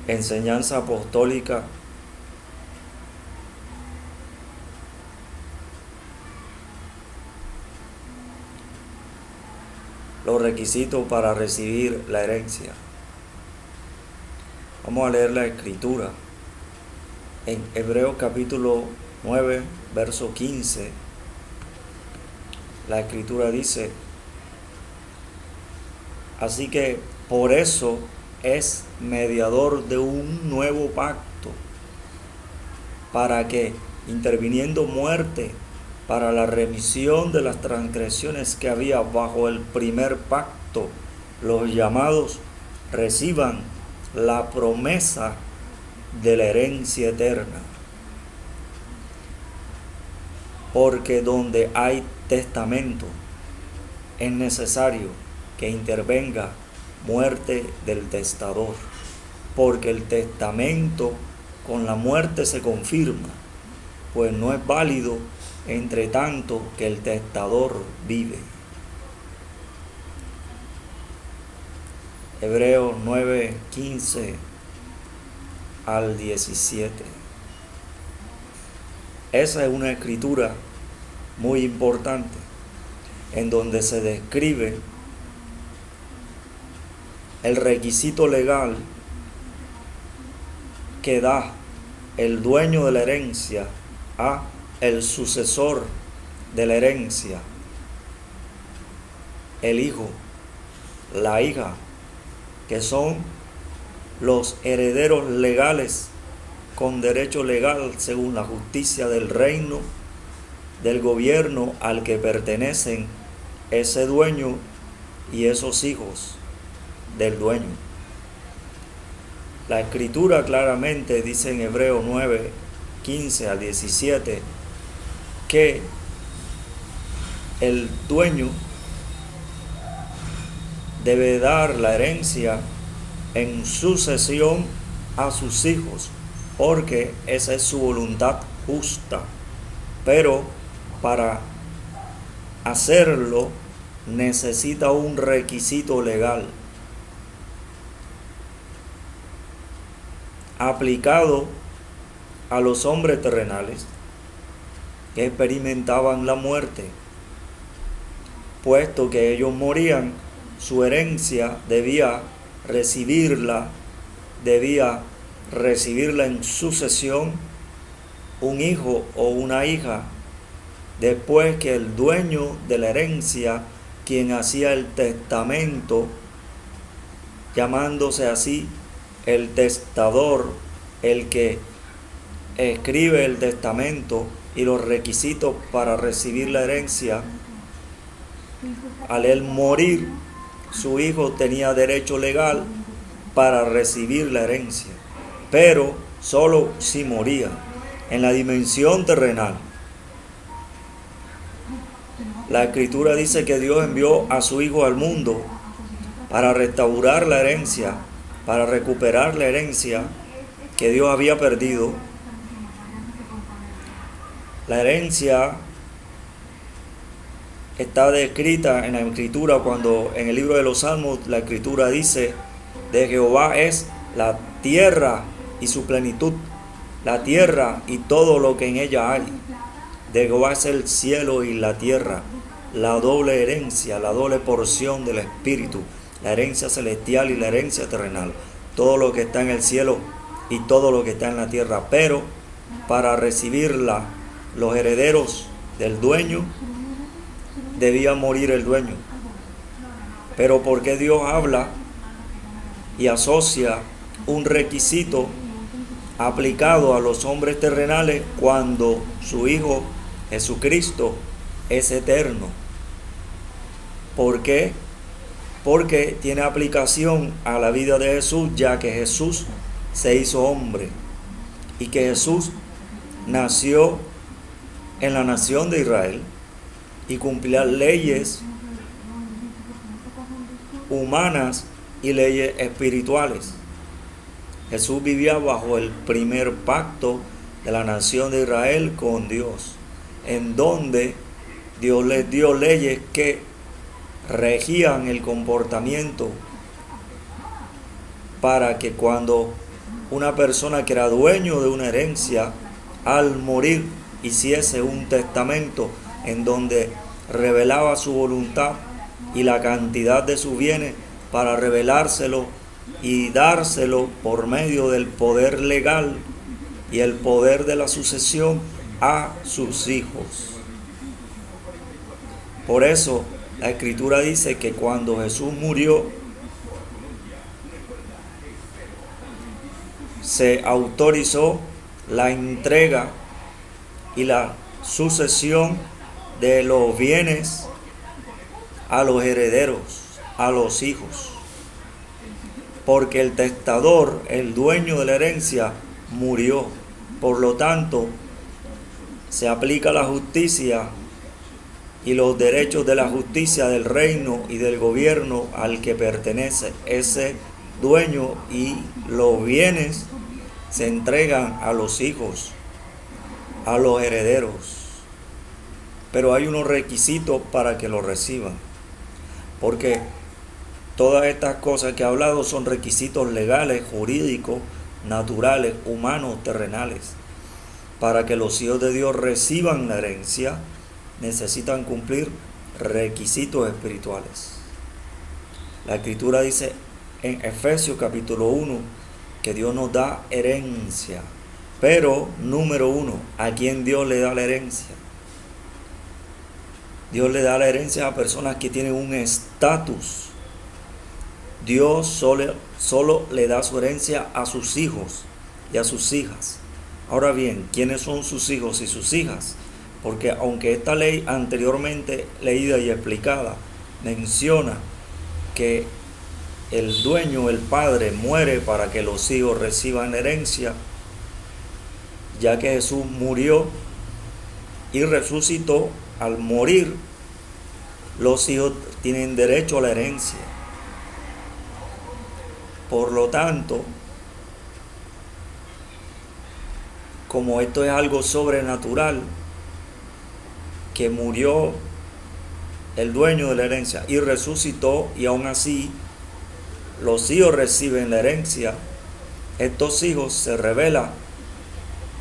enseñanza apostólica, los requisitos para recibir la herencia. Vamos a leer la escritura en Hebreos capítulo 9, verso 15. La escritura dice: así que por eso es mediador de un nuevo pacto, para que, interviniendo muerte para la remisión de las transgresiones que había bajo el primer pacto, los llamados reciban la promesa de la herencia eterna. Porque donde hay testamento, es necesario que intervenga muerte del testador, porque el testamento con la muerte se confirma, pues no es válido entre tanto que el testador vive. Hebreos 9, 15 al 17. Esa es una escritura muy importante, en donde se describe el requisito legal que da el dueño de la herencia a el sucesor de la herencia, el hijo, la hija, que son los herederos legales con derecho legal según la justicia del reino, del gobierno al que pertenecen ese dueño y esos hijos del dueño. La escritura claramente dice en Hebreos 9, 15 al 17 que el dueño debe dar la herencia en sucesión a sus hijos, porque esa es su voluntad justa. Pero para hacerlo necesita un requisito legal aplicado a los hombres terrenales que experimentaban la muerte. Puesto que ellos morían, su herencia debía recibirla en sucesión un hijo o una hija, después que el dueño de la herencia, quien hacía el testamento, llamándose así el testador, el que escribe el testamento y los requisitos para recibir la herencia, al él morir, su hijo tenía derecho legal para recibir la herencia, pero solo si moría en la dimensión terrenal. La escritura dice que Dios envió a su hijo al mundo para restaurar la herencia, para recuperar la herencia que Dios había perdido. La herencia está descrita en la escritura cuando en el libro de los Salmos la escritura dice: de Jehová es la tierra y su plenitud, la tierra y todo lo que en ella hay. De Jehová es el cielo y la tierra, la doble herencia, la doble porción del Espíritu, la herencia celestial y la herencia terrenal, todo lo que está en el cielo y todo lo que está en la tierra. Pero para recibirla, los herederos del dueño, debía morir el dueño. Pero ¿por qué Dios habla y asocia un requisito aplicado a los hombres terrenales cuando su Hijo Jesucristo es eterno? ¿Por qué? Porque tiene aplicación a la vida de Jesús, ya que Jesús se hizo hombre y que Jesús nació en la nación de Israel y cumplía leyes humanas y leyes espirituales. Jesús vivía bajo el primer pacto de la nación de Israel con Dios, en donde Dios les dio leyes que regían el comportamiento para que cuando una persona que era dueño de una herencia, al morir, hiciese un testamento en donde revelaba su voluntad y la cantidad de sus bienes para revelárselo y dárselo por medio del poder legal y el poder de la sucesión a sus hijos. Por eso la Escritura dice que cuando Jesús murió, se autorizó la entrega y la sucesión de los bienes a los herederos, a los hijos. Porque el testador, el dueño de la herencia, murió. Por lo tanto, se aplica la justicia y los derechos de la justicia del reino y del gobierno al que pertenece ese dueño, y los bienes se entregan a los hijos, a los herederos. Pero hay unos requisitos para que lo reciban, porque todas estas cosas que he hablado son requisitos legales, jurídicos, naturales, humanos, terrenales. Para que los hijos de Dios reciban la herencia, necesitan cumplir requisitos espirituales. La Escritura dice en Efesios capítulo 1 que Dios nos da herencia. Pero, número 1, ¿a quién Dios le da la herencia? Dios le da la herencia a personas que tienen un estatus. Dios solo le da su herencia a sus hijos y a sus hijas. Ahora bien, ¿quiénes son sus hijos y sus hijas? Porque aunque esta ley anteriormente leída y explicada menciona que el dueño, el padre, muere para que los hijos reciban la herencia, ya que Jesús murió y resucitó, al morir, los hijos tienen derecho a la herencia. Por lo tanto, como esto es algo sobrenatural, que murió el dueño de la herencia y resucitó, y aún así los hijos reciben la herencia, estos hijos se revela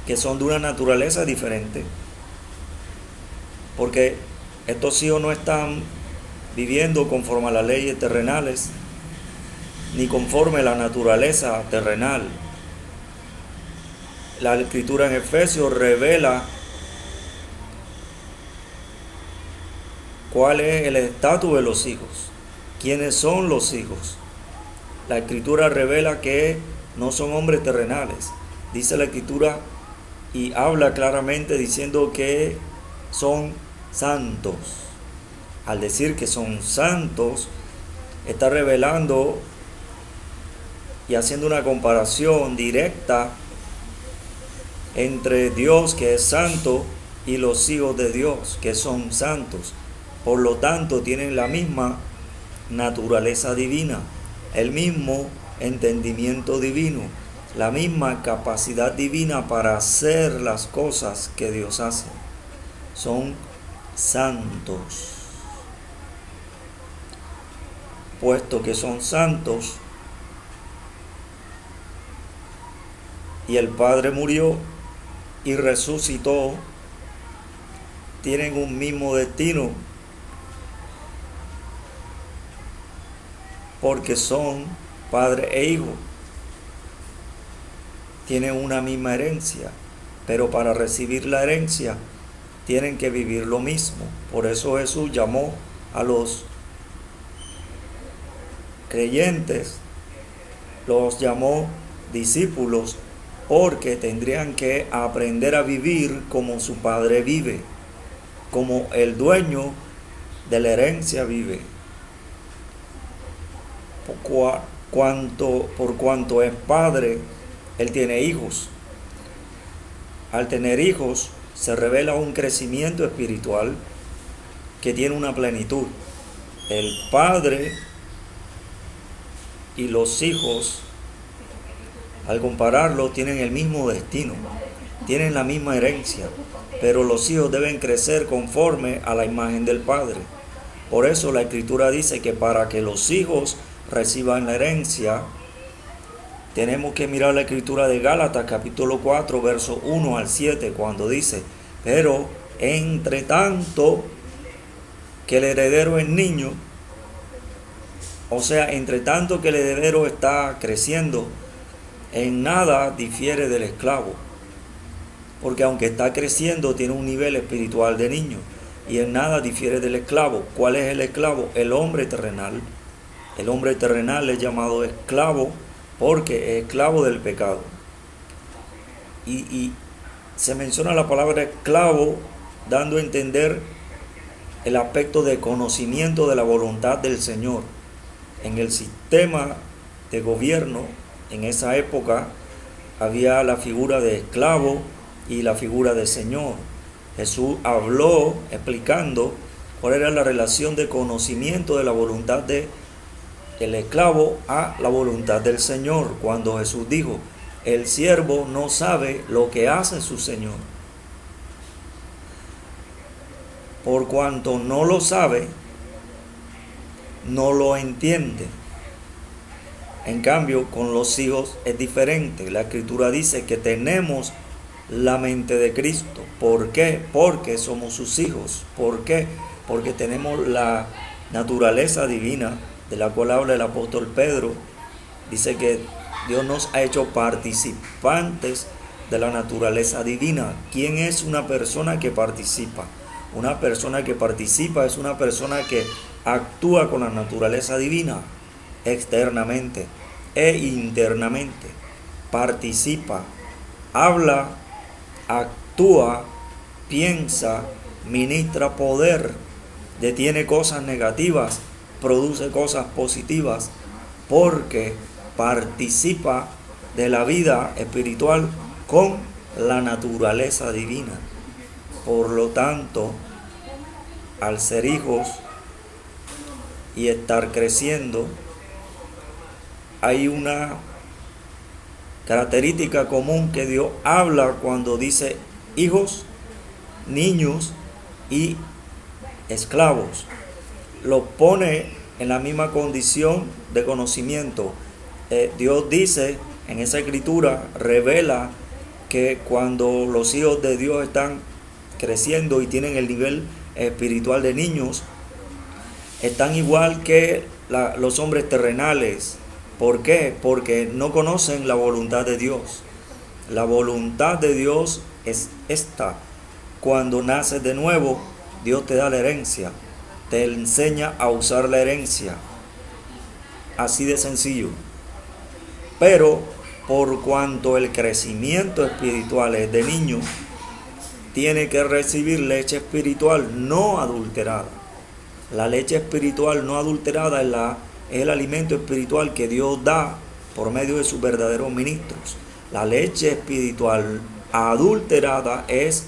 que son de una naturaleza diferente, porque estos hijos no están viviendo conforme a las leyes terrenales, ni conforme a la naturaleza terrenal. La Escritura en Efesios revela cuál es el estatus de los hijos, quiénes son los hijos. La Escritura revela que no son hombres terrenales. Dice la Escritura y habla claramente diciendo que son santos. Al decir que son santos, está revelando y haciendo una comparación directa entre Dios, que es santo, y los hijos de Dios, que son santos. Por lo tanto, tienen la misma naturaleza divina, el mismo entendimiento divino, la misma capacidad divina para hacer las cosas que Dios hace. Son santos. Puesto que son santos y el Padre murió y resucitó, tienen un mismo destino, porque son padre e hijo. Tienen una misma herencia, pero para recibir la herencia tienen que vivir lo mismo. Por eso Jesús llamó a los creyentes, los llamó discípulos, porque tendrían que aprender a vivir como su Padre vive, como el dueño de la herencia vive. Por cuanto es padre, él tiene hijos. Al tener hijos, se revela un crecimiento espiritual que tiene una plenitud. El padre y los hijos, al compararlo, tienen el mismo destino, tienen la misma herencia, pero los hijos deben crecer conforme a la imagen del Padre. Por eso la Escritura dice que para que los hijos reciban la herencia, Tenemos que mirar la escritura de Gálatas capítulo 4 verso 1 al 7 cuando dice: pero entre tanto que el heredero es niño, o sea, entre tanto que el heredero está creciendo, en nada difiere del esclavo, porque aunque está creciendo tiene un nivel espiritual de niño, y en nada difiere del esclavo. ¿Cuál es el esclavo? El hombre terrenal. El hombre terrenal es llamado esclavo porque es esclavo del pecado. Y se menciona la palabra esclavo dando a entender el aspecto de conocimiento de la voluntad del Señor. En el sistema de gobierno, en esa época, había la figura de esclavo y la figura de Señor. Jesús habló explicando cuál era la relación de conocimiento de la voluntad del esclavo a la voluntad del Señor, cuando Jesús dijo: el siervo no sabe lo que hace su Señor. Por cuanto no lo sabe, no lo entiende. En cambio, con los hijos es diferente. La Escritura dice que tenemos la mente de Cristo. ¿Por qué? Porque somos sus hijos. ¿Por qué? Porque tenemos la naturaleza divina de la cual habla el apóstol Pedro. Dice que Dios nos ha hecho participantes de la naturaleza divina. ¿Quién es una persona que participa? Una persona que participa es una persona que actúa con la naturaleza divina externamente e internamente. Participa, habla, actúa, piensa, ministra poder, detiene cosas negativas, produce cosas positivas, porque participa de la vida espiritual con la naturaleza divina. Por lo tanto, al ser hijos y estar creciendo, hay una característica común que Dios habla cuando dice hijos, niños y esclavos. Los pone en la misma condición de conocimiento. Dios dice en esa escritura, revela que cuando los hijos de Dios están creciendo y tienen el nivel espiritual de niños, están igual que los hombres terrenales. ¿Por qué? Porque no conocen la voluntad de Dios. La voluntad de Dios es esta: cuando naces de nuevo, Dios te da la herencia, te enseña a usar la herencia, así de sencillo. Pero por cuanto el crecimiento espiritual es de niño, tiene que recibir leche espiritual no adulterada. La leche espiritual no adulterada es el alimento espiritual que Dios da por medio de sus verdaderos ministros. La leche espiritual adulterada es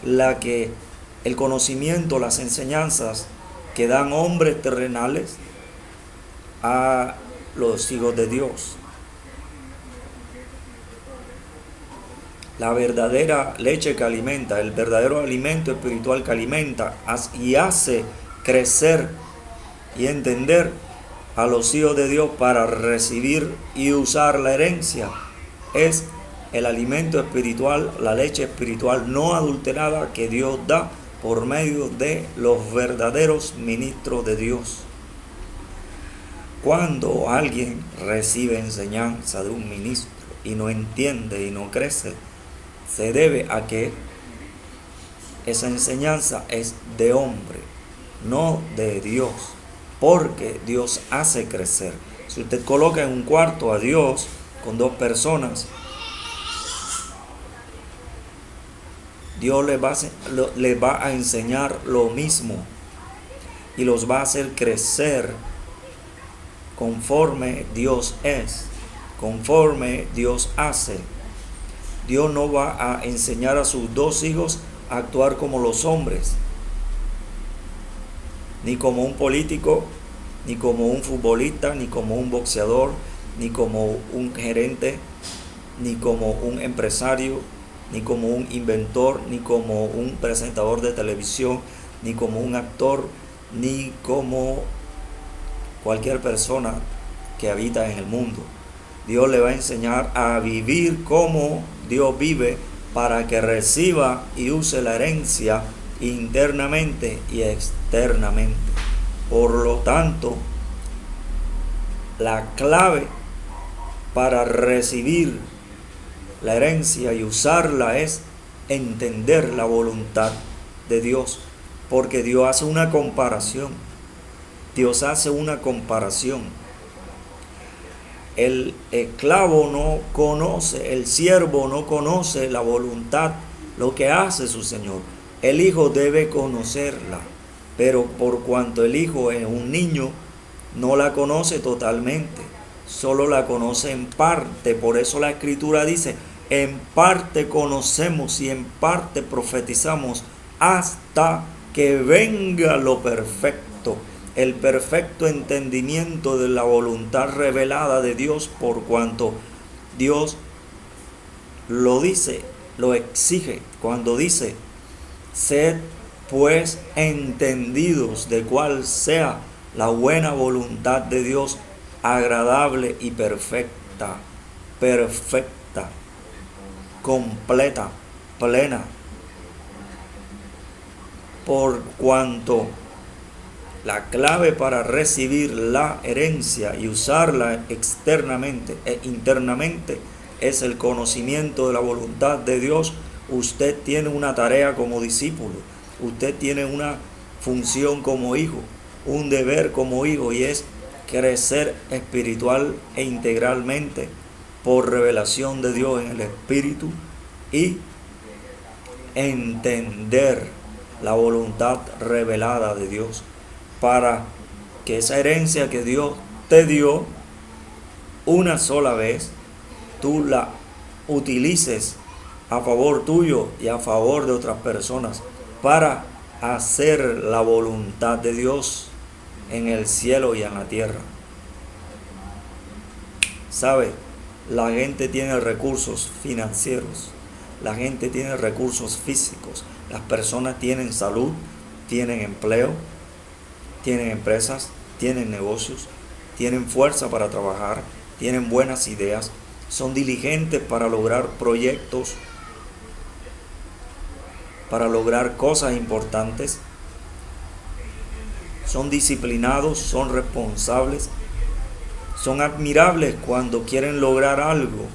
el conocimiento, las enseñanzas que dan hombres terrenales a los hijos de Dios. La verdadera leche que alimenta, el verdadero alimento espiritual que alimenta y hace crecer y entender a los hijos de Dios para recibir y usar la herencia, es el alimento espiritual, la leche espiritual no adulterada que Dios da por medio de los verdaderos ministros de Dios. Cuando alguien recibe enseñanza de un ministro y no entiende y no crece, se debe a que esa enseñanza es de hombre, no de Dios, porque Dios hace crecer. Si usted coloca en un cuarto a Dios con dos personas, Dios les va a enseñar lo mismo y los va a hacer crecer conforme Dios es, conforme Dios hace. Dios no va a enseñar a sus dos hijos a actuar como los hombres, ni como un político, ni como un futbolista, ni como un boxeador, ni como un gerente, ni como un empresario, ni como un inventor, ni como un presentador de televisión, ni como un actor, ni como cualquier persona que habita en el mundo. Dios le va a enseñar a vivir como Dios vive para que reciba y use la herencia internamente y externamente. Por lo tanto, la clave para recibir la herencia y usarla es entender la voluntad de Dios, porque Dios hace una comparación. Dios hace una comparación. El esclavo no conoce, el siervo no conoce la voluntad, lo que hace su Señor. El hijo debe conocerla, pero por cuanto el hijo es un niño, no la conoce totalmente, solo la conoce en parte. Por eso la Escritura dice, en parte conocemos y en parte profetizamos hasta que venga lo perfecto, el perfecto entendimiento de la voluntad revelada de Dios, por cuanto Dios lo dice, lo exige, cuando dice, sed pues entendidos de cuál sea la buena voluntad de Dios, agradable y perfecta, completa, plena. Por cuanto la clave para recibir la herencia y usarla externamente e internamente es el conocimiento de la voluntad de Dios. Usted tiene una tarea como discípulo, usted tiene una función como hijo, un deber como hijo, y es crecer espiritual e integralmente por revelación de Dios en el Espíritu y entender la voluntad revelada de Dios, para que esa herencia que Dios te dio una sola vez, tú la utilices a favor tuyo y a favor de otras personas para hacer la voluntad de Dios en el cielo y en la tierra. ¿Sabe? La gente tiene recursos financieros, la gente tiene recursos físicos, las personas tienen salud, tienen empleo, tienen empresas, tienen negocios, tienen fuerza para trabajar, tienen buenas ideas, son diligentes para lograr proyectos, para lograr cosas importantes, son disciplinados, son responsables, son admirables cuando quieren lograr algo.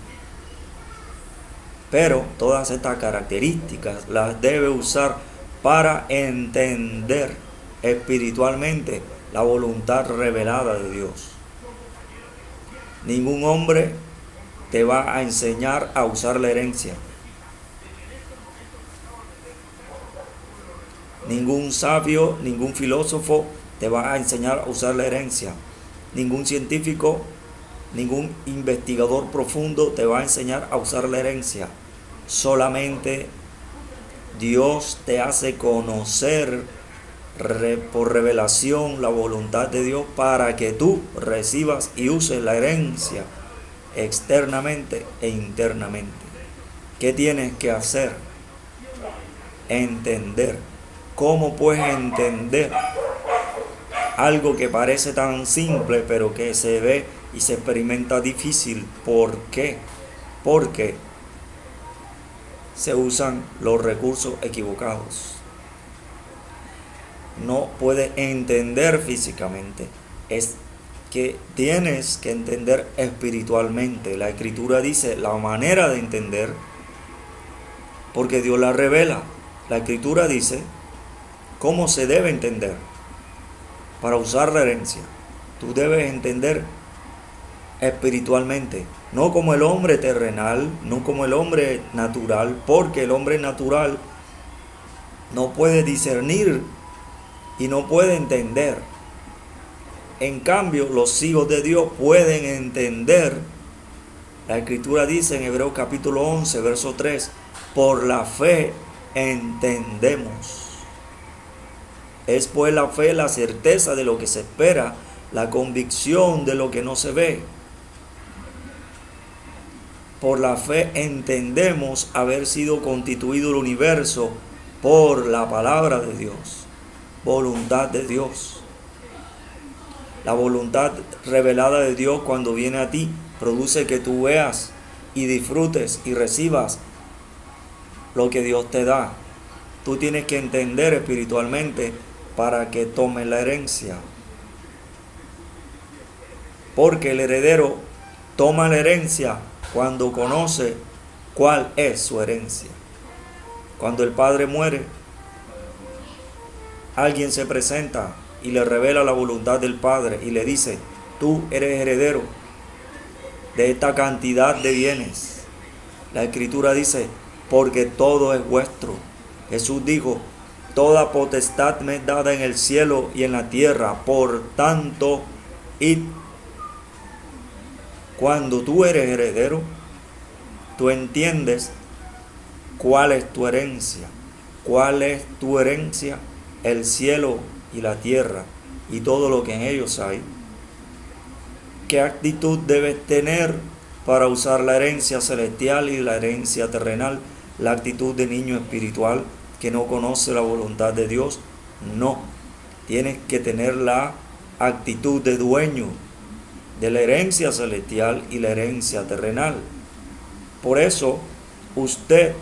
Pero todas estas características las debe usar para entender espiritualmente la voluntad revelada de Dios. Ningún hombre te va a enseñar a usar la herencia. Ningún sabio, ningún filósofo te va a enseñar a usar la herencia. Ningún científico, ningún investigador profundo te va a enseñar a usar la herencia. Solamente Dios te hace conocer por revelación la voluntad de Dios para que tú recibas y uses la herencia externamente e internamente. ¿Qué tienes que hacer? Entender. ¿Cómo puedes entender algo que parece tan simple pero que se ve y se experimenta difícil? ¿Por qué? Porque se usan los recursos equivocados. No puedes entender físicamente, es que tienes que entender espiritualmente. La Escritura dice la manera de entender, porque Dios la revela. La Escritura dice cómo se debe entender para usar la herencia. Tú debes entender espiritualmente, no como el hombre terrenal, no como el hombre natural, porque el hombre natural no puede discernir y no puede entender. En cambio, los hijos de Dios pueden entender. La Escritura dice en Hebreos capítulo 11, verso 3, por la fe entendemos. Es pues la fe la certeza de lo que se espera, la convicción de lo que no se ve. Por la fe entendemos haber sido constituido el universo por la palabra de Dios, voluntad de Dios. La voluntad revelada de Dios cuando viene a ti produce que tú veas y disfrutes y recibas lo que Dios te da. Tú tienes que entender espiritualmente para que tomes la herencia. Porque el heredero toma la herencia cuando conoce cuál es su herencia. Cuando el padre muere, alguien se presenta y le revela la voluntad del padre y le dice: tú eres heredero de esta cantidad de bienes. La escritura dice: porque todo es vuestro. Jesús dijo: toda potestad me es dada en el cielo y en la tierra, por tanto, id. Cuando tú eres heredero, tú entiendes cuál es tu herencia. ¿Cuál es tu herencia? El cielo y la tierra y todo lo que en ellos hay. ¿Qué actitud debes tener para usar la herencia celestial y la herencia terrenal? La actitud de niño espiritual que no conoce la voluntad de Dios. No, tienes que tener la actitud de dueño de la herencia celestial y la herencia terrenal. Por eso usted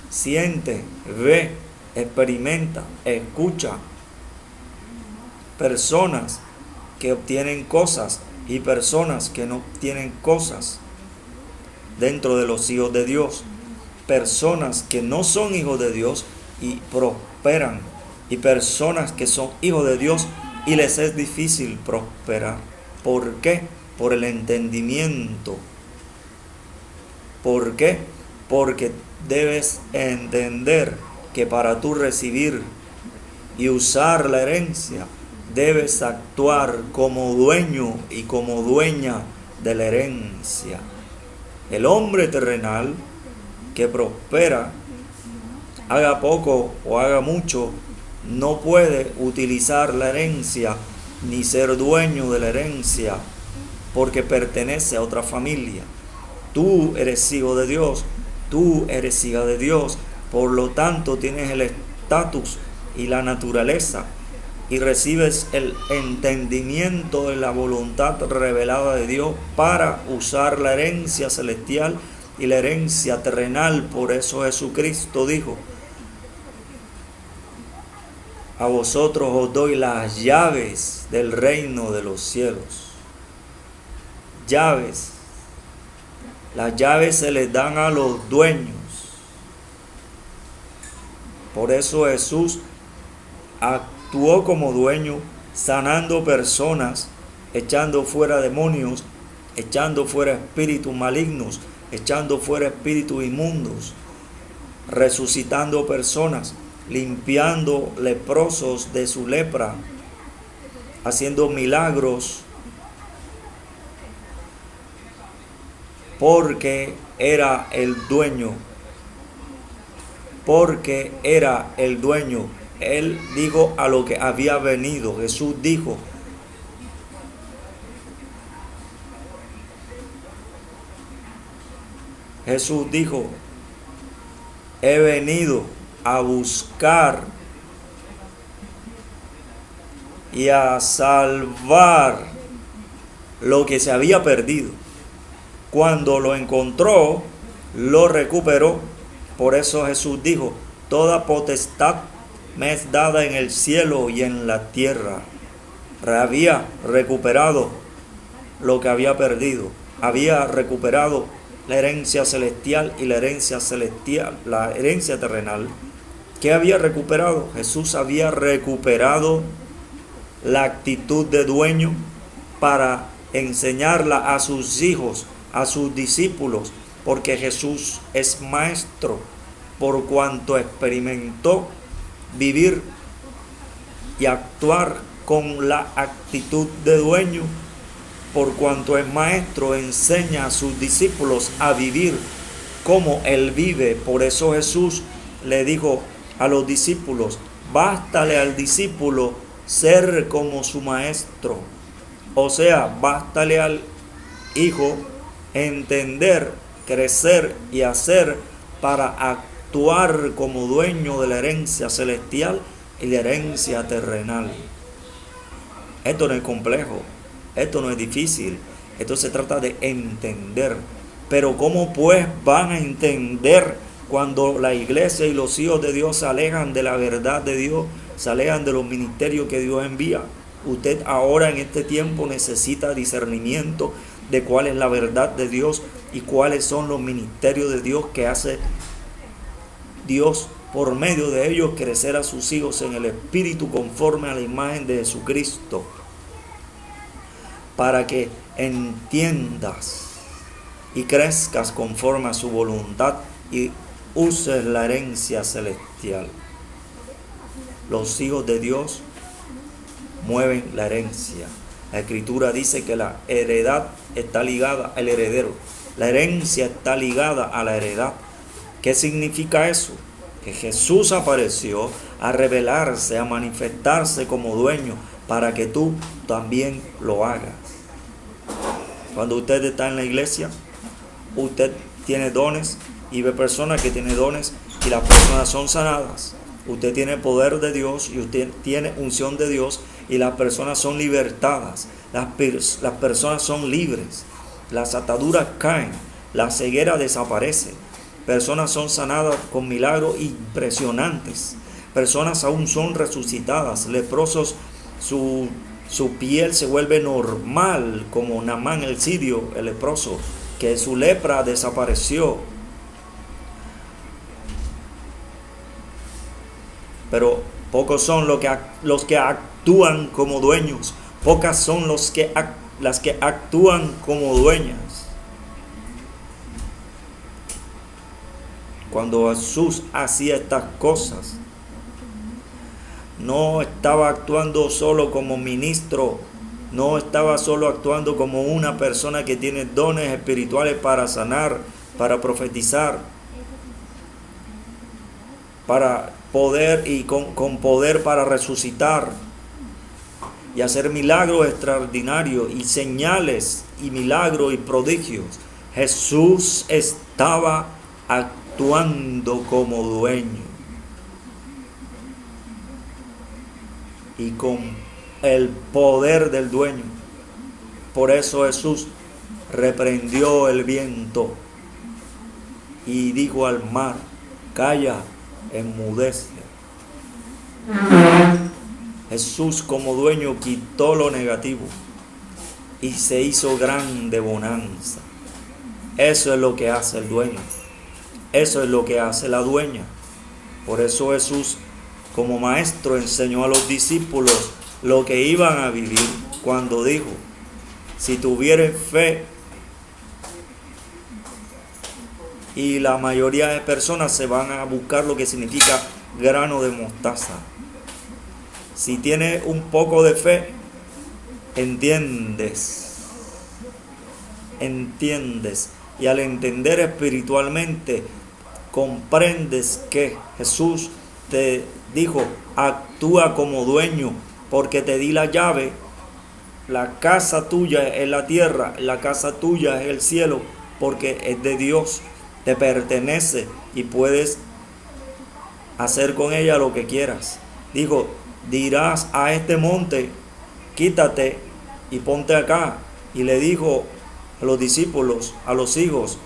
siente, ve, experimenta, escucha personas que obtienen cosas y personas que no obtienen cosas dentro de los hijos de Dios. Personas que no son hijos de Dios y prosperan, y personas que son hijos de Dios y les es difícil prosperar. ¿Por qué? Por el entendimiento. ¿Por qué? Porque debes entender que para tú recibir y usar la herencia, debes actuar como dueño y como dueña de la herencia. El hombre terrenal que prospera, haga poco o haga mucho, no puede utilizar la herencia ni ser dueño de la herencia porque pertenece a otra familia. Tú eres hijo de Dios, tú eres hija de Dios, por lo tanto tienes el estatus y la naturaleza y recibes el entendimiento de la voluntad revelada de Dios para usar la herencia celestial y la herencia terrenal. Por eso Jesucristo dijo: a vosotros os doy las llaves del reino de los cielos. Llaves. Las llaves se les dan a los dueños. Por eso Jesús actuó como dueño, sanando personas, echando fuera demonios, echando fuera espíritus malignos, echando fuera espíritus inmundos, resucitando personas, limpiando leprosos de su lepra, haciendo milagros, porque era el dueño. Porque era el dueño. Él dijo a lo que había venido. Jesús dijo: he venido a buscar y a salvar lo que se había perdido. Cuando lo encontró, lo recuperó. Por eso Jesús dijo: toda potestad me es dada en el cielo y en la tierra. Había recuperado lo que había perdido. Había recuperado la herencia celestial y la herencia terrenal. ¿Qué había recuperado? Jesús había recuperado la actitud de dueño para enseñarla a sus hijos, a sus discípulos, porque Jesús es maestro, por cuanto experimentó vivir y actuar con la actitud de dueño. Por cuanto es maestro, enseña a sus discípulos a vivir como Él vive. Por eso Jesús le dijo a los discípulos: bástale al discípulo ser como su maestro. O sea, bástale al hijo entender, crecer y hacer para actuar como dueño de la herencia celestial y la herencia terrenal. Esto no es complejo. Esto no es difícil, Esto se trata de entender. Pero ¿cómo pues van a entender cuando la iglesia y los hijos de Dios se alejan de la verdad de Dios, se alejan de los ministerios que Dios envía? Usted ahora en este tiempo necesita discernimiento de cuál es la verdad de Dios y cuáles son los ministerios de Dios que hace Dios por medio de ellos crecer a sus hijos en el Espíritu conforme a la imagen de Jesucristo, para que entiendas y crezcas conforme a su voluntad y uses la herencia celestial. Los hijos de Dios mueven la herencia. La Escritura dice que la heredad está ligada al heredero. La herencia está ligada a la heredad. ¿Qué significa eso? Que Jesús apareció a revelarse, a manifestarse como dueño para que tú también lo hagas. Cuando usted está en la iglesia, usted tiene dones y ve personas que tienen dones y las personas son sanadas. Usted tiene poder de Dios y usted tiene unción de Dios y las personas son libertadas. Las personas son libres. Las ataduras caen. La ceguera desaparece. Personas son sanadas con milagros impresionantes. Personas aún son resucitadas. Leprosos, su piel se vuelve normal, como Naamán el sirio, el leproso, que su lepra desapareció. Pero pocos son los que actúan como dueños. Pocas son las que actúan como dueñas. Cuando Jesús hacía estas cosas, no estaba actuando solo como ministro, no estaba solo actuando como una persona que tiene dones espirituales para sanar, para profetizar, para poder y con poder para resucitar y hacer milagros extraordinarios y señales y milagros y prodigios. Jesús estaba actuando como dueño y con el poder del dueño. Por eso Jesús reprendió el viento y dijo al mar: calla, enmudece. Jesús como dueño quitó lo negativo y se hizo grande bonanza. Eso es lo que hace el dueño. Eso es lo que hace la dueña. Por eso Jesús como maestro enseñó a los discípulos lo que iban a vivir cuando dijo: si tuvieres fe. Y la mayoría de personas se van a buscar lo que significa grano de mostaza. Si tienes un poco de fe, entiendes. Y al entender espiritualmente, comprendes que Jesús te dijo: actúa como dueño, porque te di la llave. La casa tuya es la tierra, la casa tuya es el cielo, porque es de Dios, te pertenece y puedes hacer con ella lo que quieras. Dijo: dirás a este monte: quítate y ponte acá. Y le dijo a los discípulos, a los hijos: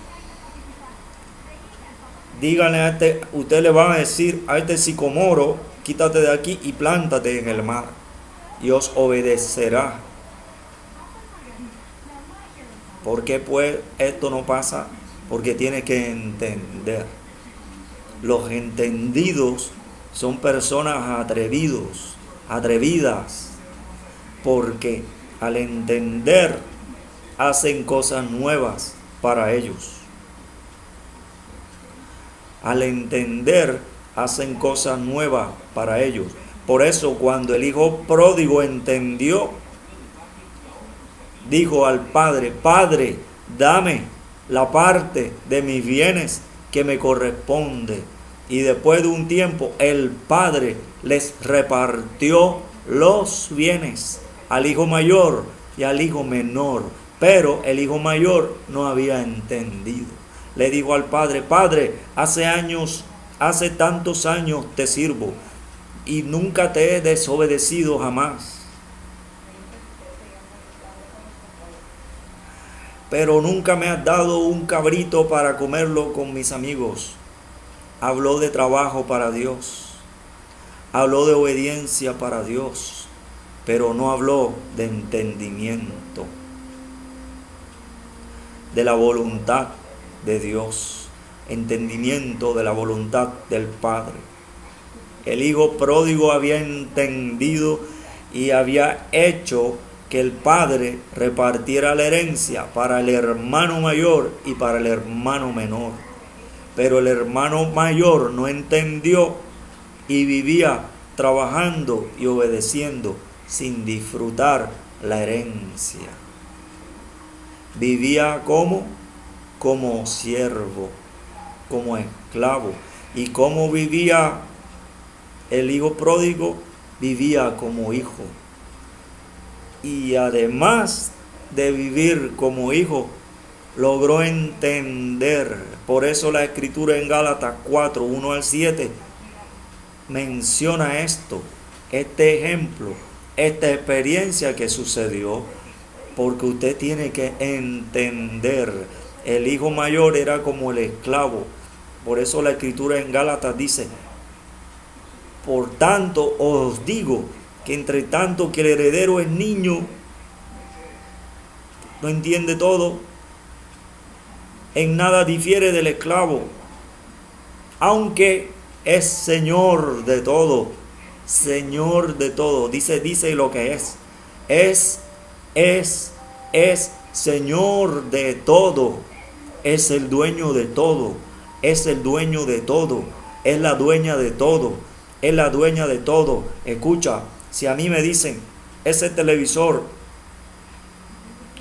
díganle a ustedes le van a decir a este sicomoro: quítate de aquí y plántate en el mar, y os obedecerá. ¿Por qué pues esto no pasa? Porque tienes que entender. Los entendidos son personas atrevidas, porque al entender hacen cosas nuevas para ellos. Al entender hacen cosas nuevas para ellos. Por eso cuando el hijo pródigo entendió, dijo al padre: Padre, dame la parte de mis bienes que me corresponde. Y después de un tiempo el padre les repartió los bienes al hijo mayor y al hijo menor. Pero el hijo mayor no había entendido. Le dijo al padre: Padre, hace tantos años te sirvo y nunca te he desobedecido jamás. pero nunca me has dado un cabrito para comerlo con mis amigos. Habló de trabajo para Dios, habló de obediencia para Dios, pero no habló de entendimiento, de la voluntad de Dios, entendimiento de la voluntad del Padre. El hijo pródigo había entendido y había hecho que el Padre repartiera la herencia para el hermano mayor y para el hermano menor. Pero el hermano mayor no entendió y vivía trabajando y obedeciendo sin disfrutar la herencia. Vivía como siervo, como esclavo. ¿Y cómo vivía el hijo pródigo? Vivía como hijo. Y además de vivir como hijo, logró entender. Por eso la escritura en Gálatas 4, 1 al 7 menciona esto, este ejemplo, esta experiencia que sucedió, porque usted tiene que entender. El hijo mayor era como el esclavo. Por eso la escritura en Gálatas dice: por tanto os digo que entre tanto que el heredero es niño, no entiende todo, en nada difiere del esclavo, aunque es señor de todo. Señor de todo, dice lo que es señor de todo, es el dueño de todo, es el dueño de todo, es la dueña de todo, es la dueña de todo. Escucha, si a mí me dicen, ese televisor,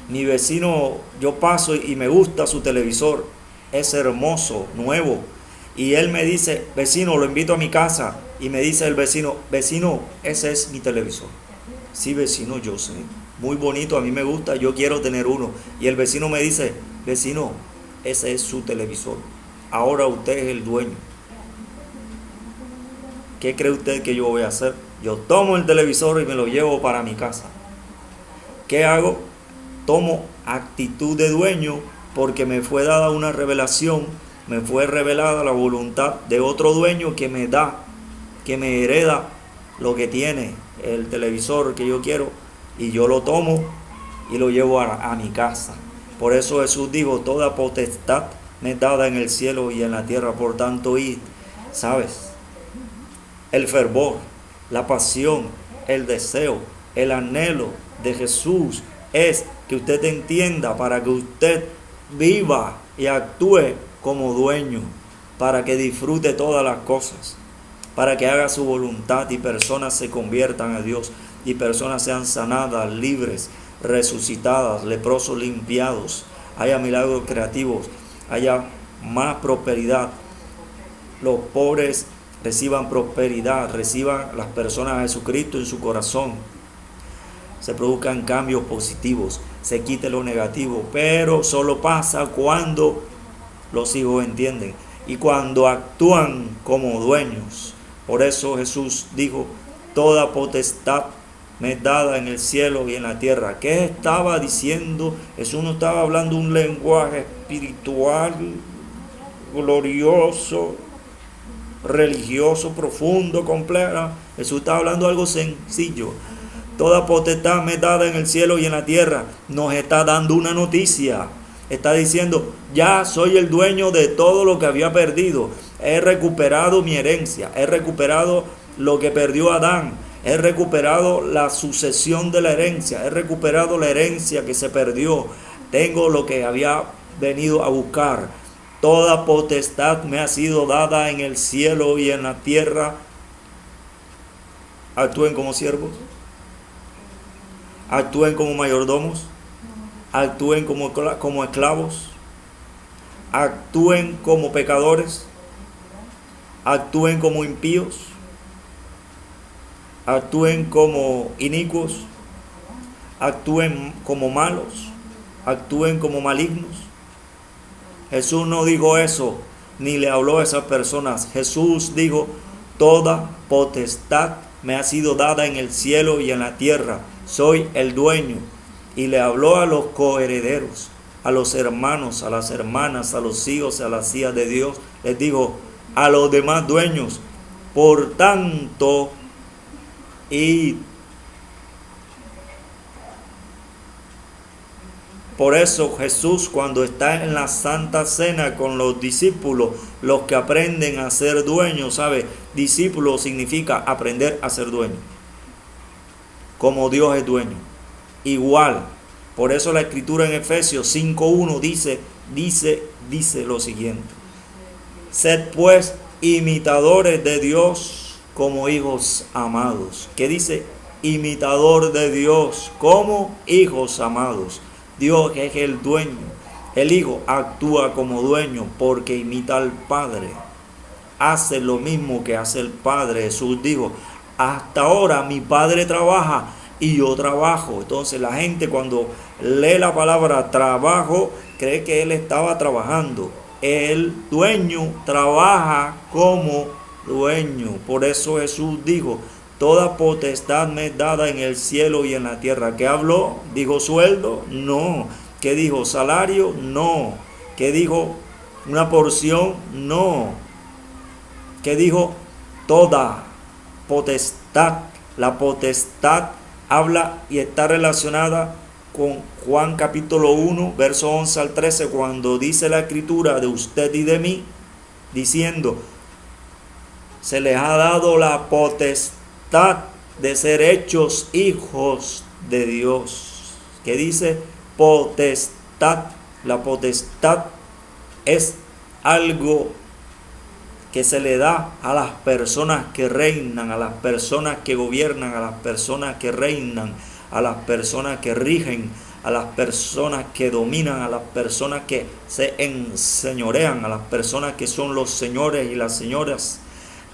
mi vecino, yo paso y me gusta su televisor, es hermoso, nuevo, y él me dice, vecino, lo invito a mi casa, y me dice el vecino, ese es mi televisor. Sí, vecino, yo sé, muy bonito, a mí me gusta, yo quiero tener uno. Y el vecino me dice, vecino, ese es su televisor, ahora usted es el dueño. ¿Qué cree usted que yo voy a hacer? Yo tomo el televisor y me lo llevo para mi casa. ¿Qué hago? Tomo actitud de dueño, porque me fue dada una revelación, me fue revelada la voluntad de otro dueño que me da, que me hereda lo que tiene, el televisor que yo quiero, y yo lo tomo y lo llevo a mi casa. Por eso Jesús dijo, toda potestad me es dada en el cielo y en la tierra, por tanto id. ¿Sabes? El fervor, la pasión, el deseo, el anhelo de Jesús es que usted entienda, para que usted viva y actúe como dueño, para que disfrute todas las cosas, para que haga su voluntad y personas se conviertan a Dios y personas sean sanadas, libres, resucitadas, leprosos limpiados, haya milagros creativos, haya más prosperidad, los pobres reciban prosperidad, reciban las personas a Jesucristo en su corazón, se produzcan cambios positivos, se quite lo negativo, pero solo pasa cuando los hijos entienden y cuando actúan como dueños. Por eso Jesús dijo, toda potestad me es dada en el cielo y en la tierra. ¿Qué estaba diciendo? Jesús no estaba hablando un lenguaje espiritual, glorioso, religioso, profundo, complejo. Jesús estaba hablando algo sencillo. Toda potestad me es dada en el cielo y en la tierra. Nos está dando una noticia. Está diciendo, ya soy el dueño de todo lo que había perdido. He recuperado mi herencia. He recuperado lo que perdió Adán. He recuperado la sucesión de la herencia. He recuperado la herencia que se perdió. Tengo lo que había venido a buscar. Toda potestad me ha sido dada en el cielo y en la tierra. Actúen como siervos. Actúen como mayordomos. Actúen como esclavos. Actúen como pecadores. Actúen como impíos. Actúen como inicuos. Actúen como malos. Actúen como malignos. Jesús no dijo eso, ni le habló a esas personas. Jesús dijo, toda potestad me ha sido dada en el cielo y en la tierra. Soy el dueño. Y le habló a los coherederos, a los hermanos, a las hermanas, a los hijos, a las hijas de Dios. Les dijo a los demás dueños: por tanto, id. Por eso Jesús, cuando está en la Santa Cena con los discípulos, los que aprenden a ser dueños, ¿sabe? Discípulo significa aprender a ser dueño, como Dios es dueño. Igual, por eso la Escritura en Efesios 5:1 dice lo siguiente: sed pues imitadores de Dios como hijos amados. ¿Qué dice? Imitador de Dios como hijos amados. Dios es el dueño. El Hijo actúa como dueño porque imita al Padre. Hace lo mismo que hace el Padre. Jesús dijo: hasta ahora mi Padre trabaja y yo trabajo. Entonces la gente, cuando lee la palabra trabajo, cree que Él estaba trabajando. El dueño trabaja como dueño. Por eso Jesús dijo: toda potestad me es dada en el cielo y en la tierra. ¿Qué habló? ¿Dijo sueldo? No. ¿Qué dijo? ¿Salario? No. ¿Qué dijo? ¿Una porción? No. ¿Qué dijo? Toda potestad. La potestad habla y está relacionada con Juan capítulo 1, verso 11 al 13, cuando dice la Escritura de usted y de mí, diciendo: se les ha dado la potestad de ser hechos hijos de Dios. ¿Qué dice? Potestad. La potestad es algo que se le da a las personas que reinan, a las personas que gobiernan, a las personas que reinan, a las personas que rigen, a las personas que dominan, a las personas que se enseñorean, a las personas que son los señores y las señoras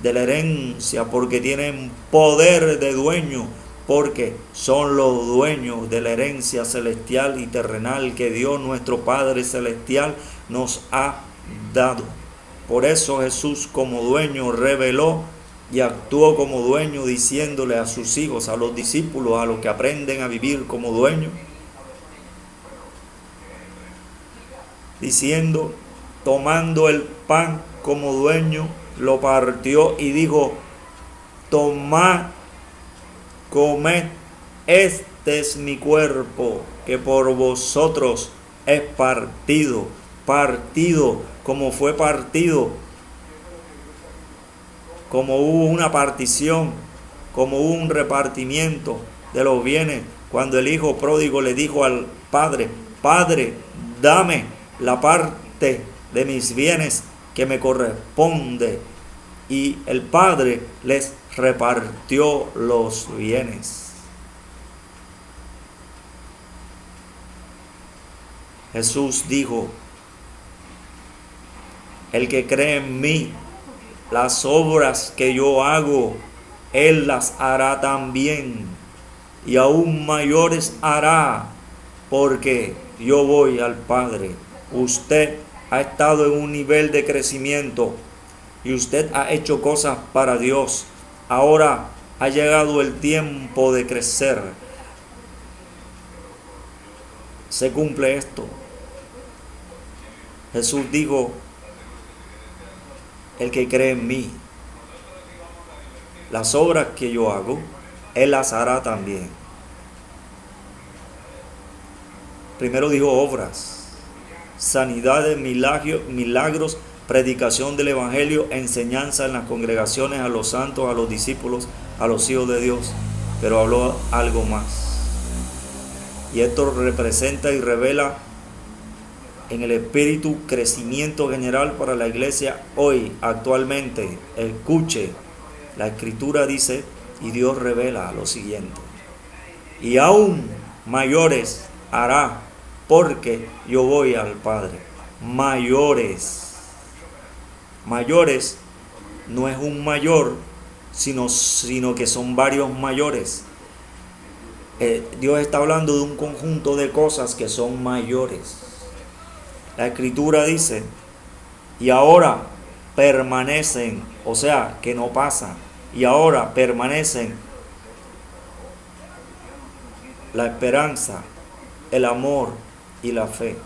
de la herencia, porque tienen poder de dueño, porque son los dueños de la herencia celestial y terrenal que Dios nuestro Padre celestial nos ha dado. Por eso Jesús, como dueño, reveló y actuó como dueño, diciéndole a sus hijos, a los discípulos, a los que aprenden a vivir como dueños, diciendo, tomando el pan como dueño, lo partió y dijo: tomad, comed, este es mi cuerpo, que por vosotros es partido. Partido, como fue partido, como hubo una partición, como hubo un repartimiento de los bienes, cuando el hijo pródigo le dijo al padre: Padre, dame la parte de mis bienes que me corresponde. Y el Padre les repartió los bienes. Jesús dijo: el que cree en mí, las obras que yo hago, él las hará también, y aún mayores hará, porque yo voy al Padre. Usted ha estado en un nivel de crecimiento y usted ha hecho cosas para Dios. Ahora ha llegado el tiempo de crecer. Se cumple esto. Jesús dijo: el que cree en mí, las obras que yo hago, él las hará también. Primero dijo obras, sanidades, milagros, predicación del Evangelio, enseñanza en las congregaciones a los santos, a los discípulos, a los hijos de Dios. Pero habló algo más. Y esto representa y revela en el espíritu crecimiento general para la iglesia hoy, actualmente. Escuche, la Escritura dice, y Dios revela lo siguiente: y aún mayores hará, porque yo voy al Padre. Mayores. Mayores no es un mayor, sino que son varios mayores. Dios está hablando de un conjunto de cosas que son mayores. La Escritura dice: y ahora permanecen, o sea, que no pasan, y ahora permanecen la esperanza, el amor y la fe.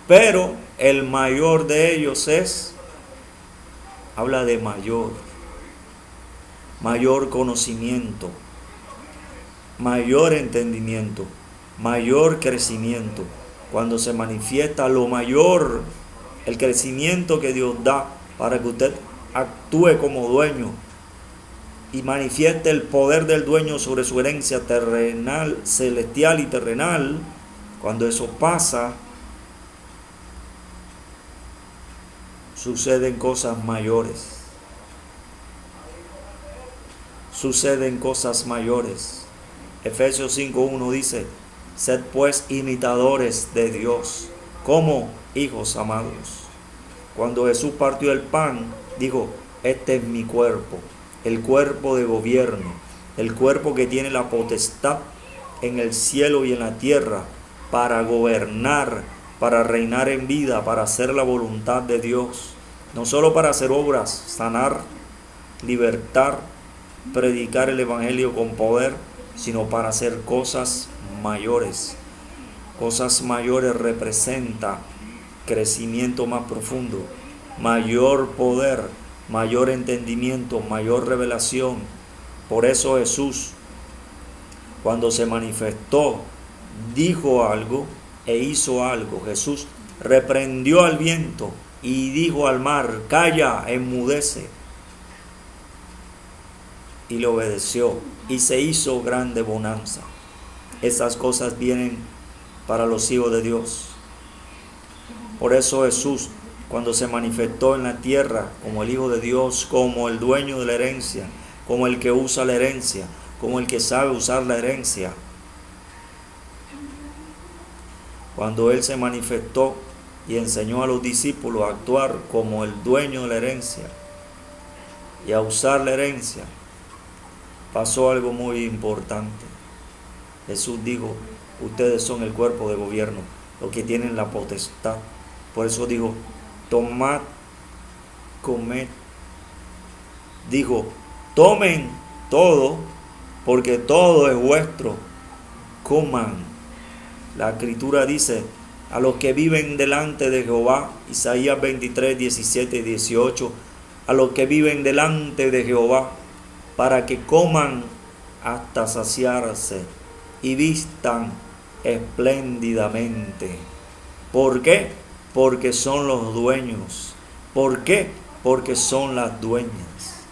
Pero el mayor de ellos habla de mayor conocimiento, mayor entendimiento, mayor crecimiento. Cuando se manifiesta lo mayor, el crecimiento que Dios da para que usted actúe como dueño y manifieste el poder del dueño sobre su herencia terrenal, celestial y terrenal. Cuando eso pasa, suceden cosas mayores. Suceden cosas mayores. Efesios 5:1 dice: sed pues imitadores de Dios, como hijos amados. Cuando Jesús partió el pan, dijo: este es mi cuerpo, el cuerpo de gobierno, el cuerpo que tiene la potestad en el cielo y en la tierra para gobernar, para reinar en vida, para hacer la voluntad de Dios. No solo para hacer obras, sanar, libertar, predicar el evangelio con poder, sino para hacer cosas mayores. Cosas mayores representa crecimiento más profundo, mayor poder, mayor entendimiento, mayor revelación. Por eso Jesús, cuando se manifestó, dijo algo e hizo algo. Jesús reprendió al viento y dijo al mar: calla, enmudece. Y le obedeció, y se hizo grande bonanza. Esas cosas vienen para los hijos de Dios. Por eso Jesús, cuando se manifestó en la tierra como el Hijo de Dios, como el dueño de la herencia, como el que usa la herencia, como el que sabe usar la herencia, cuando Él se manifestó y enseñó a los discípulos a actuar como el dueño de la herencia y a usar la herencia, pasó algo muy importante. Jesús dijo: ustedes son el cuerpo de gobierno, los que tienen la potestad. Por eso dijo: tomad, comed. Dijo: tomen todo, porque todo es vuestro. Coman. La escritura dice: a los que viven delante de Jehová, Isaías 23, 17 y 18, a los que viven delante de Jehová, para que coman hasta saciarse y vistan espléndidamente. ¿Por qué? Porque son los dueños. ¿Por qué? Porque son las dueñas.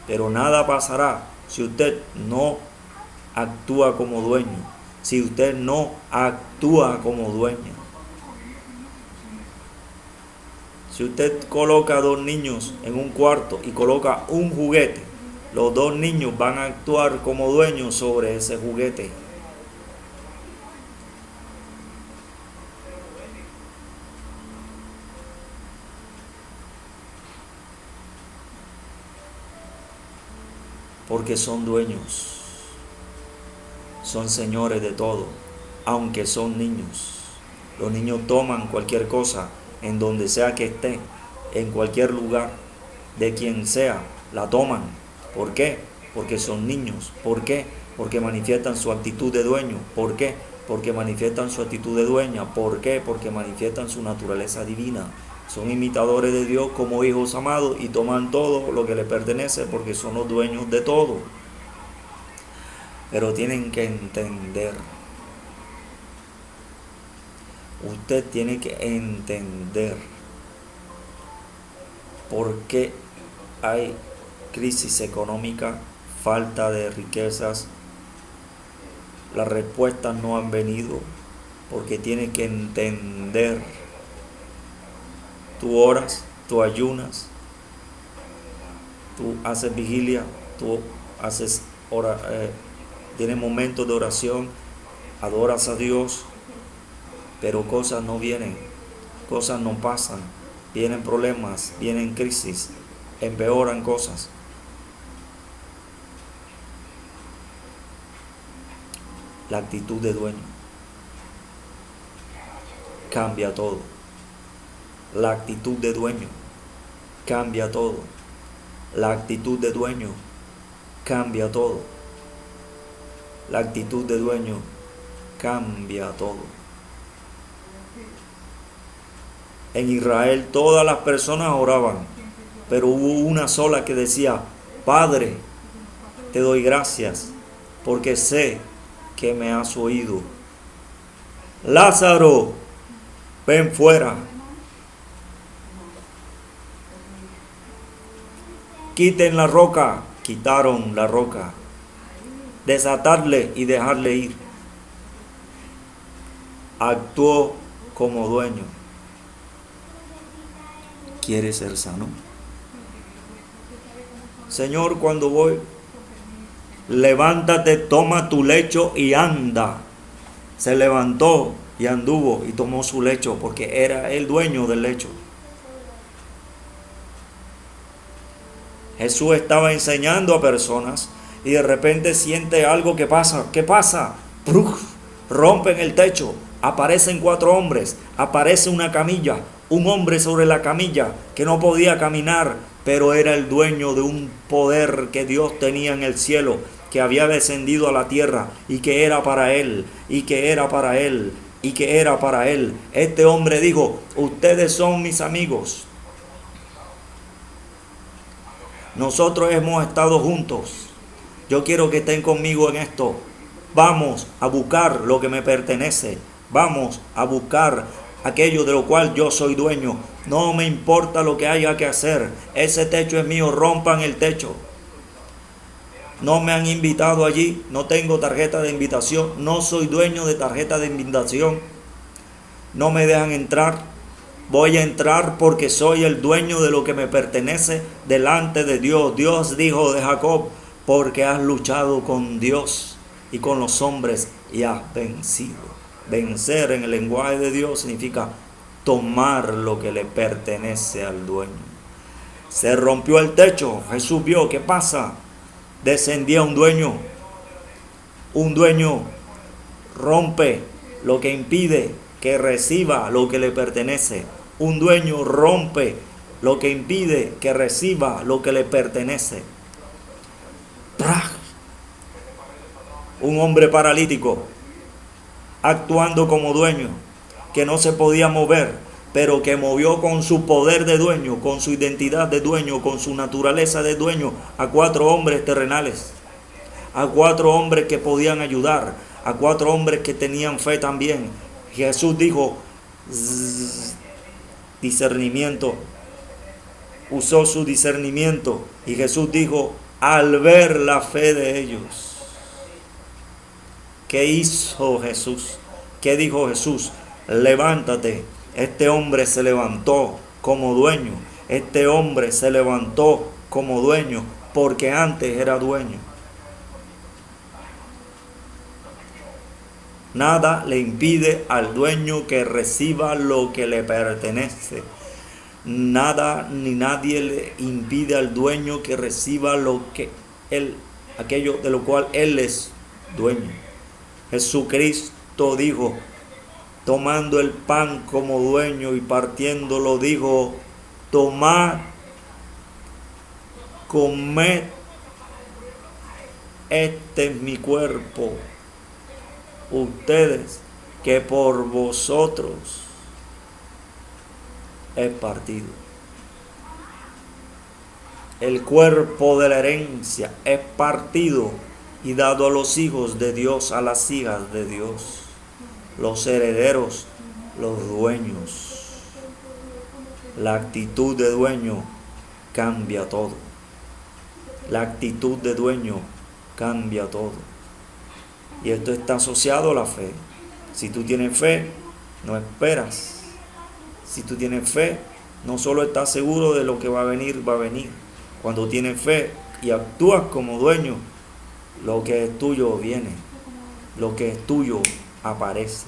Pero nada pasará si usted no actúa como dueño, si usted no actúa como dueña. Si usted coloca a dos niños en un cuarto y coloca un juguete, los dos niños van a actuar como dueños sobre ese juguete. Porque son dueños, son señores de todo, aunque son niños. Los niños toman cualquier cosa, en donde sea que estén, en cualquier lugar, de quien sea, la toman. ¿Por qué? Porque son niños. ¿Por qué? Porque manifiestan su actitud de dueño. ¿Por qué? Porque manifiestan su actitud de dueña. ¿Por qué? Porque manifiestan su naturaleza divina. Son imitadores de Dios como hijos amados y toman todo lo que les pertenece porque son los dueños de todo. Pero tienen que entender. Usted tiene que entender por qué hay crisis económica, falta de riquezas. Las respuestas no han venido porque tiene que entender. Tú oras, tú ayunas, tú haces vigilia, tú haces tienes momentos de oración, adoras a Dios, pero cosas no vienen, cosas no pasan, vienen problemas, vienen crisis, empeoran cosas. La actitud de dueño cambia todo. La actitud de dueño cambia todo. La actitud de dueño cambia todo. La actitud de dueño cambia todo. En Israel todas las personas oraban, pero hubo una sola que decía: Padre, te doy gracias porque sé que me has oído. Lázaro, ven fuera. Quiten la roca. Quitaron la roca. Desatarle y dejarle ir. Actuó como dueño. ¿Quieres ser sano? Señor, cuando voy, levántate, toma tu lecho y anda. Se levantó y anduvo y tomó su lecho porque era el dueño del lecho. Jesús estaba enseñando a personas y de repente siente algo que pasa. ¿Qué pasa? ¡Pruf! Rompen el techo, aparecen 4 hombres, aparece una camilla, un hombre sobre la camilla que no podía caminar, pero era el dueño de un poder que Dios tenía en el cielo, que había descendido a la tierra y que era para él, y que era para él, y que era para él. Este hombre dijo: ustedes son mis amigos. Nosotros hemos estado juntos. Yo quiero que estén conmigo en esto. Vamos a buscar lo que me pertenece. Vamos a buscar aquello de lo cual yo soy dueño. No me importa lo que haya que hacer. Ese techo es mío. Rompan el techo. No me han invitado allí. No tengo tarjeta de invitación. No soy dueño de tarjeta de invitación. No me dejan entrar. Voy a entrar porque soy el dueño de lo que me pertenece delante de Dios. Dios dijo de Jacob: porque has luchado con Dios y con los hombres y has vencido. Vencer en el lenguaje de Dios significa tomar lo que le pertenece al dueño. Se rompió el techo. Jesús vio: ¿qué pasa? Descendía un dueño. Un dueño rompe lo que impide que reciba lo que le pertenece. Un dueño rompe lo que impide que reciba lo que le pertenece. Un hombre paralítico, actuando como dueño, que no se podía mover, pero que movió con su poder de dueño, con su identidad de dueño, con su naturaleza de dueño, a 4 hombres terrenales, a 4 hombres que podían ayudar, a 4 hombres que tenían fe también. Jesús dijo: discernimiento. Usó su discernimiento y Jesús dijo: al ver la fe de ellos. ¿Qué hizo Jesús? ¿Qué dijo Jesús? Levántate. Este hombre se levantó como dueño. Este hombre se levantó como dueño porque antes era dueño. Nada le impide al dueño que reciba lo que le pertenece. Nada ni nadie le impide al dueño que reciba aquello de lo cual él es dueño. Jesucristo dijo, tomando el pan como dueño y partiéndolo, dijo: tomad, comed, este es mi cuerpo. Ustedes, que por vosotros es partido. El cuerpo de la herencia es partido y dado a los hijos de Dios, a las hijas de Dios, los herederos, los dueños. La actitud de dueño cambia todo. La actitud de dueño cambia todo. Y esto está asociado a la fe. Si tú tienes fe, no esperas. Si tú tienes fe, no solo estás seguro de lo que va a venir, va a venir. Cuando tienes fe y actúas como dueño, lo que es tuyo viene. Lo que es tuyo aparece.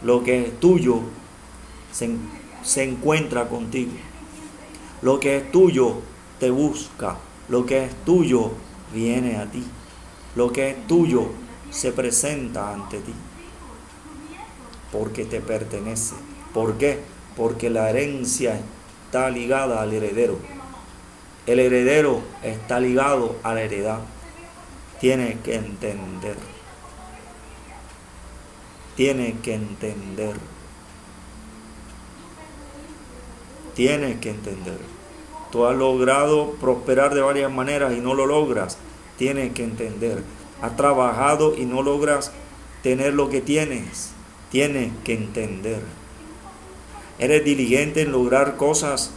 Lo que es tuyo se encuentra contigo. Lo que es tuyo te busca. Lo que es tuyo viene a ti. Lo que es tuyo se presenta ante ti. Porque te pertenece. ¿Por qué? Porque la herencia está ligada al heredero. El heredero está ligado a la heredad. Tienes que entender. Tienes que entender. Tienes que entender. Tú has logrado prosperar de varias maneras y no lo logras. Tienes que entender. Has trabajado y no logras tener lo que tienes. Tienes que entender. Eres diligente en lograr cosas,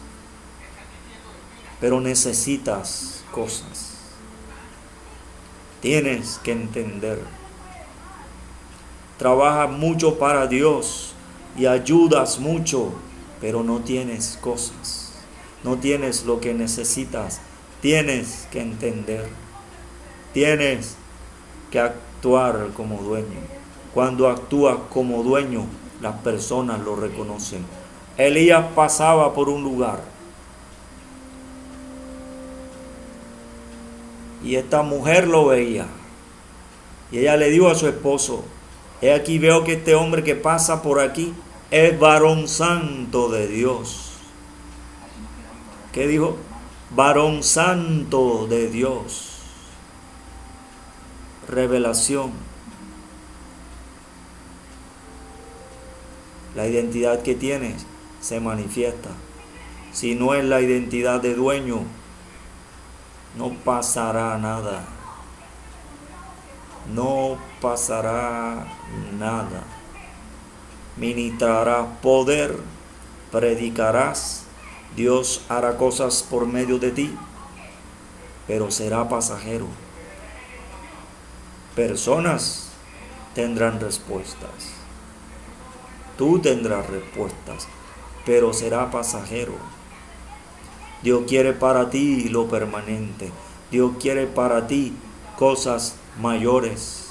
pero necesitas cosas. Tienes que entender. Trabajas mucho para Dios y ayudas mucho, pero no tienes cosas. No tienes lo que necesitas. Tienes que entender. Tienes que actuar como dueño. Cuando actúas como dueño, las personas lo reconocen. Elías pasaba por un lugar y esta mujer lo veía. Y ella le dijo a su esposo: he aquí, veo que este hombre que pasa por aquí es varón santo de Dios. ¿Qué dijo? Varón santo de Dios. Revelación. La identidad que tienes se manifiesta. Si no es la identidad de dueño, no pasará nada. No pasará nada. Ministrarás poder, predicarás, Dios hará cosas por medio de ti, pero será pasajero. Personas tendrán respuestas. Tú tendrás respuestas, pero será pasajero. Dios quiere para ti lo permanente. Dios quiere para ti cosas mayores.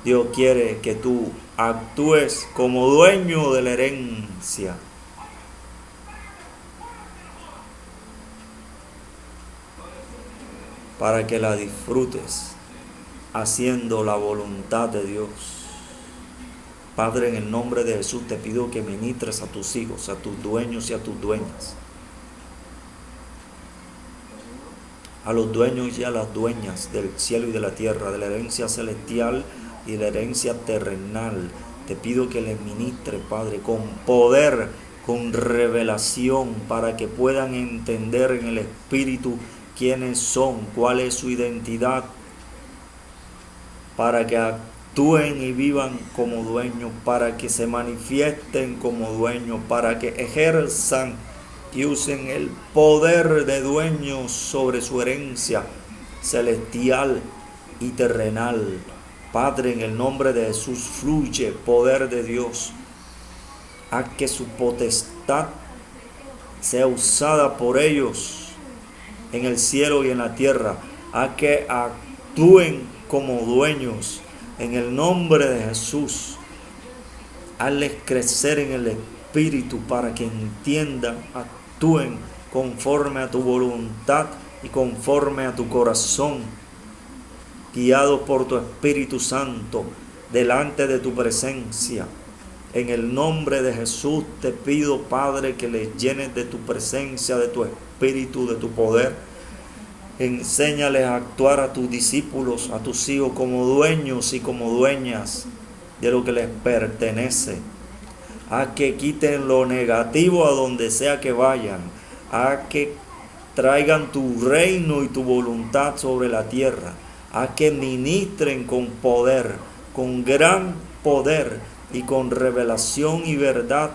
Dios quiere que tú actúes como dueño de la herencia. Para que la disfrutes haciendo la voluntad de Dios. Padre, en el nombre de Jesús te pido que ministres a tus hijos, a tus dueños y a tus dueñas. A los dueños y a las dueñas del cielo y de la tierra, de la herencia celestial y de la herencia terrenal. Te pido que les ministre, Padre, con poder, con revelación, para que puedan entender en el Espíritu quiénes son, cuál es su identidad, para que actúen y vivan como dueños, para que se manifiesten como dueños, para que ejerzan y usen el poder de dueños sobre su herencia celestial y terrenal. Padre, en el nombre de Jesús, fluye poder de Dios. Haz que su potestad sea usada por ellos en el cielo y en la tierra. Haz que actúen como dueños en el nombre de Jesús. Hazles crecer en el Espíritu para que entiendan, actúen conforme a tu voluntad y conforme a tu corazón, guiados por tu Espíritu Santo delante de tu presencia. En el nombre de Jesús te pido, Padre, que les llenes de tu presencia, de tu Espíritu, de tu poder. Enséñales a actuar a tus discípulos, a tus hijos, como dueños y como dueñas de lo que les pertenece. A que quiten lo negativo a donde sea que vayan. A que traigan tu reino y tu voluntad sobre la tierra. A que ministren con poder, con gran poder y con revelación y verdad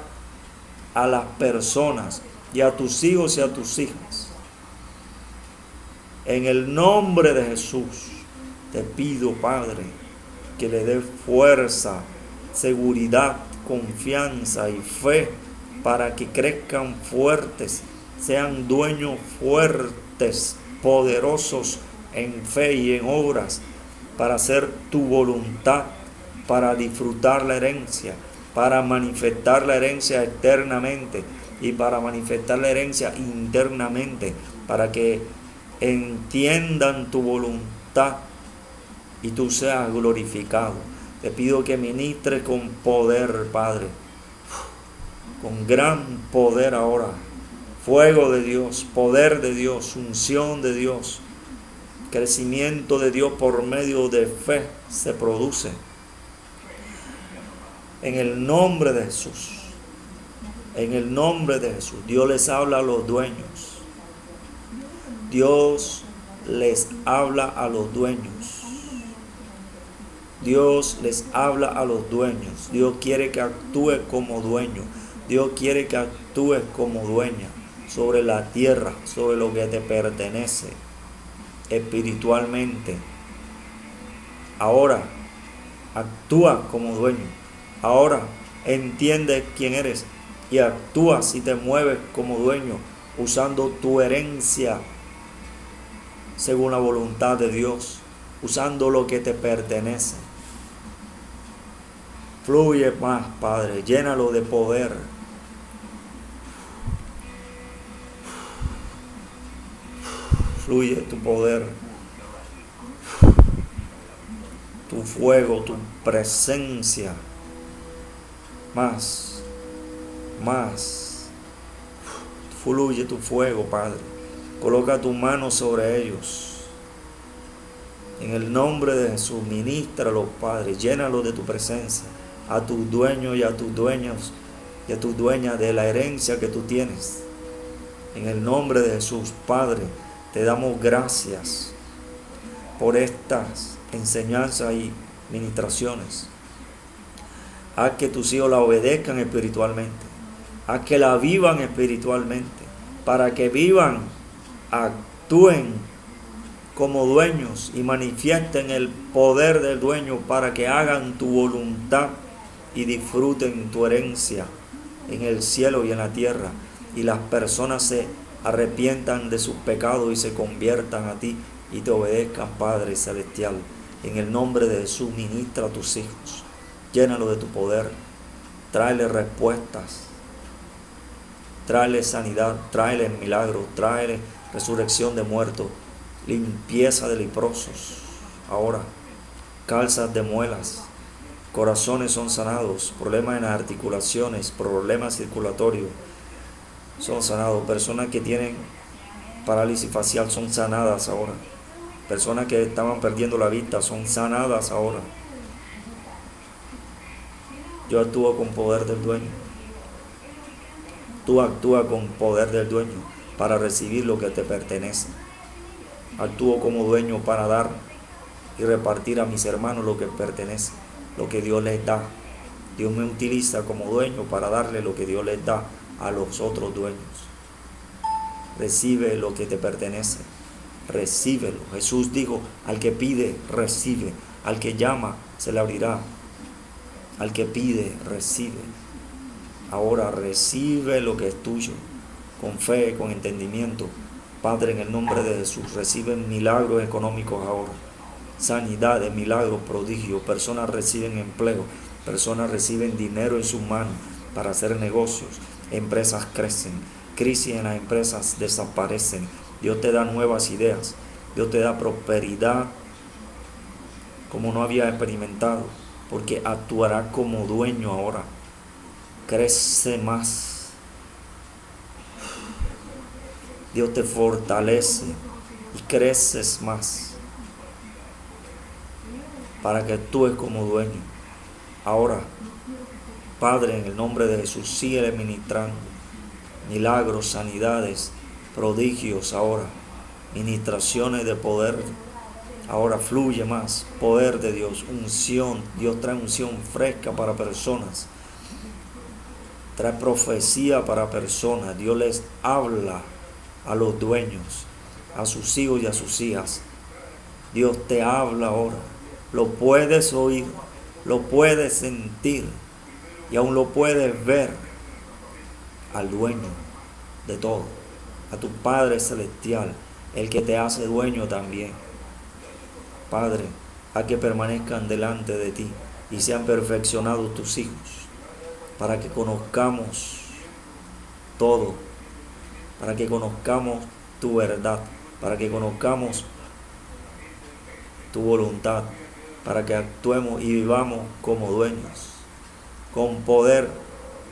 a las personas y a tus hijos y a tus hijas. En el nombre de Jesús te pido, Padre, que le dé fuerza, seguridad, confianza y fe para que crezcan fuertes, sean dueños fuertes, poderosos en fe y en obras, para hacer tu voluntad, para disfrutar la herencia, para manifestar la herencia externamente y para manifestar la herencia internamente, para que entiendan tu voluntad y tú seas glorificado. Te pido que ministres con poder, Padre, con gran poder ahora, fuego de Dios, poder de Dios, unción de Dios, crecimiento de Dios por medio de fe se produce. En el nombre de Jesús. En el nombre de Jesús. Dios les habla a los dueños. Dios les habla a los dueños. Dios les habla a los dueños. Dios quiere que actúes como dueño. Dios quiere que actúes como dueña sobre la tierra, sobre lo que te pertenece espiritualmente. Ahora, actúa como dueño. Ahora, entiende quién eres y actúas y te mueves como dueño, usando tu herencia según la voluntad de Dios, usando lo que te pertenece. Fluye más, Padre, llénalo de poder. Fluye tu poder, tu fuego, tu presencia. Más. Fluye tu fuego, Padre. Coloca tu mano sobre ellos. En el nombre de Jesús, ministralos, Padre. Llénalos de tu presencia. A tus dueños y a tus dueños y a tus dueñas de la herencia que tú tienes. En el nombre de Jesús, Padre, te damos gracias por estas enseñanzas y ministraciones. Haz que tus hijos la obedezcan espiritualmente. Haz que la vivan espiritualmente. Para que vivan, actúen como dueños y manifiesten el poder del dueño para que hagan tu voluntad y disfruten tu herencia en el cielo y en la tierra. Y las personas se arrepientan de sus pecados y se conviertan a ti y te obedezcan, Padre Celestial. En el nombre de Jesús, ministra a tus hijos. Llénalo de tu poder. Tráele respuestas. Tráele sanidad. Tráele milagros. Tráele resurrección de muertos. Limpieza de leprosos. Ahora, calzas de muelas. Corazones son sanados. Problemas en las articulaciones. Problemas circulatorios son sanados. Personas que tienen parálisis facial son sanadas ahora. Personas que estaban perdiendo la vista son sanadas ahora. Yo actúo con poder del dueño. Tú actúas con poder del dueño para recibir lo que te pertenece. Actúo como dueño para dar y repartir a mis hermanos lo que pertenece, lo que Dios les da. Dios me utiliza como dueño para darle lo que Dios les da a los otros dueños. Recibe lo que te pertenece. Recíbelo. Jesús dijo, al que pide, recibe. Al que llama, se le abrirá. Al que pide, recibe. Ahora recibe lo que es tuyo, con fe, con entendimiento. Padre, en el nombre de Jesús, recibe milagros económicos ahora. Sanidades, milagros, prodigios. Personas reciben empleo. Personas reciben dinero en sus manos para hacer negocios. Empresas crecen. Crisis en las empresas desaparecen. Dios te da nuevas ideas. Dios te da prosperidad como no había experimentado, porque actuará como dueño ahora. Crece más. Dios te fortalece y creces más para que actúes como dueño. Ahora, Padre, en el nombre de Jesús, sigue ministrando milagros, sanidades, prodigios ahora, ministraciones de poder. Ahora fluye más poder de Dios, unción. Dios trae unción fresca para personas. Trae profecía para personas. Dios les habla a los dueños, a sus hijos y a sus hijas. Dios te habla ahora. Lo puedes oír, lo puedes sentir y aún lo puedes ver al dueño de todo, a tu Padre Celestial, el que te hace dueño también. Padre, a que permanezcan delante de ti y sean perfeccionados tus hijos, para que conozcamos todo, para que conozcamos tu verdad, para que conozcamos tu voluntad, para que actuemos y vivamos como dueños, con poder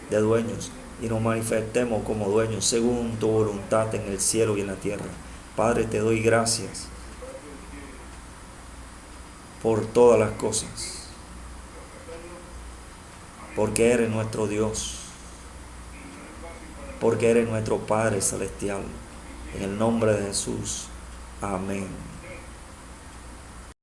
de dueños, y nos manifestemos como dueños según tu voluntad en el cielo y en la tierra. Padre, te doy gracias por todas las cosas, porque eres nuestro Dios, porque eres nuestro Padre Celestial. En el nombre de Jesús. Amén.